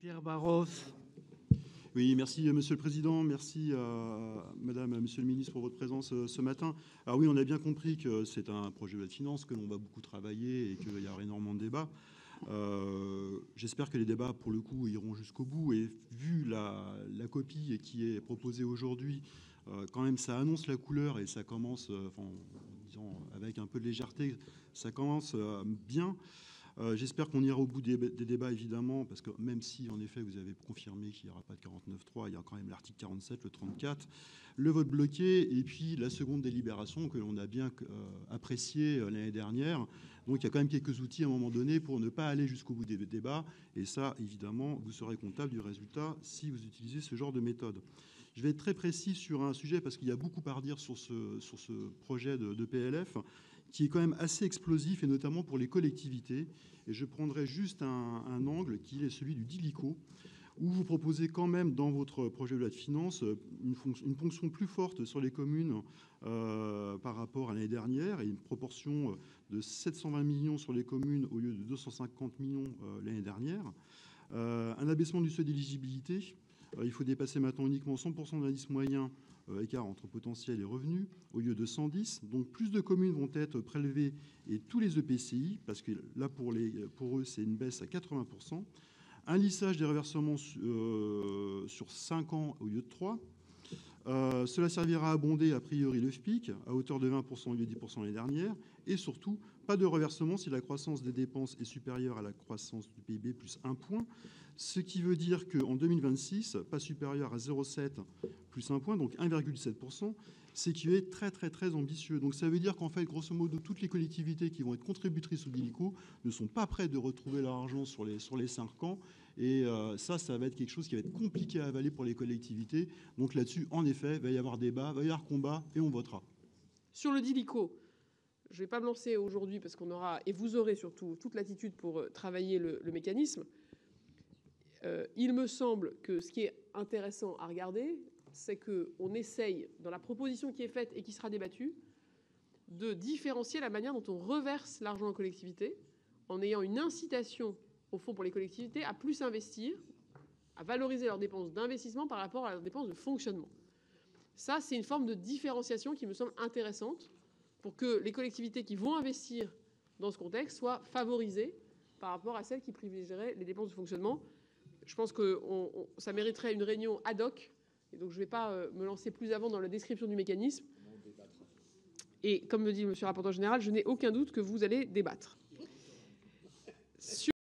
Pierre Barros. Oui, merci Monsieur le Président, merci Madame, Monsieur le Ministre pour votre présence ce matin. Alors oui, on a bien compris que c'est un projet de loi de finances, que l'on va beaucoup travailler et qu'il y aura énormément de débats. J'espère que les débats, pour le coup, iront jusqu'au bout. Et vu la copie qui est proposée aujourd'hui, quand même, ça annonce la couleur et ça commence, en disant avec un peu de légèreté, ça commence bien. J'espère qu'on ira au bout des débats, évidemment, parce que même si, en effet, vous avez confirmé qu'il n'y aura pas de 49.3, il y a quand même l'article 47, le 34, le vote bloqué, et puis la seconde délibération que l'on a bien appréciée l'année dernière. Donc il y a quand même quelques outils à un moment donné pour ne pas aller jusqu'au bout des débats. Et ça, évidemment, vous serez comptable du résultat si vous utilisez ce genre de méthode. Je vais être très précis sur un sujet parce qu'il y a beaucoup à redire sur ce projet de PLF qui est quand même assez explosif et notamment pour les collectivités. Et je prendrai juste un angle qui est celui du DILICO, où vous proposez quand même dans votre projet de loi de finances une ponction plus forte sur les communes par rapport à l'année dernière et une proportion de 720 millions sur les communes au lieu de 250 millions l'année dernière. Un abaissement du seuil d'éligibilité. Il faut dépasser maintenant uniquement 100% de l'indice moyen écart entre potentiel et revenu, au lieu de 110. Donc plus de communes vont être prélevées et tous les EPCI, parce que là pour eux c'est une baisse à 80%. Un lissage des reversements sur 5 ans au lieu de 3. Cela servira à abonder a priori le FPIC à hauteur de 20% au lieu de 10% l'année dernière. Et surtout, pas de reversement si la croissance des dépenses est supérieure à la croissance du PIB plus 1 point. Ce qui veut dire qu'en 2026, pas supérieur à 0,7 plus 1 point, donc 1,7%, c'est qui est très très très ambitieux. Donc ça veut dire qu'en fait, grosso modo, toutes les collectivités qui vont être contributrices au DILICO ne sont pas prêtes de retrouver leur argent sur les 5 ans. Et ça va être quelque chose qui va être compliqué à avaler pour les collectivités. Donc là-dessus, en effet, il va y avoir débat, il va y avoir combat et on votera. Sur le DILICO, je ne vais pas me lancer aujourd'hui parce qu'on aura, et vous aurez surtout toute l'attitude pour travailler le mécanisme. Il me semble que ce qui est intéressant à regarder, c'est qu'on essaye, dans la proposition qui est faite et qui sera débattue, de différencier la manière dont on reverse l'argent aux collectivités en ayant une incitation, au fond, pour les collectivités à plus investir, à valoriser leurs dépenses d'investissement par rapport à leurs dépenses de fonctionnement. Ça, c'est une forme de différenciation qui me semble intéressante pour que les collectivités qui vont investir dans ce contexte soient favorisées par rapport à celles qui privilégieraient les dépenses de fonctionnement. Je pense que ça mériterait une réunion ad hoc. Et donc, je ne vais pas me lancer plus avant dans la description du mécanisme. Et comme me dit M. le rapporteur général, je n'ai aucun doute que vous allez débattre.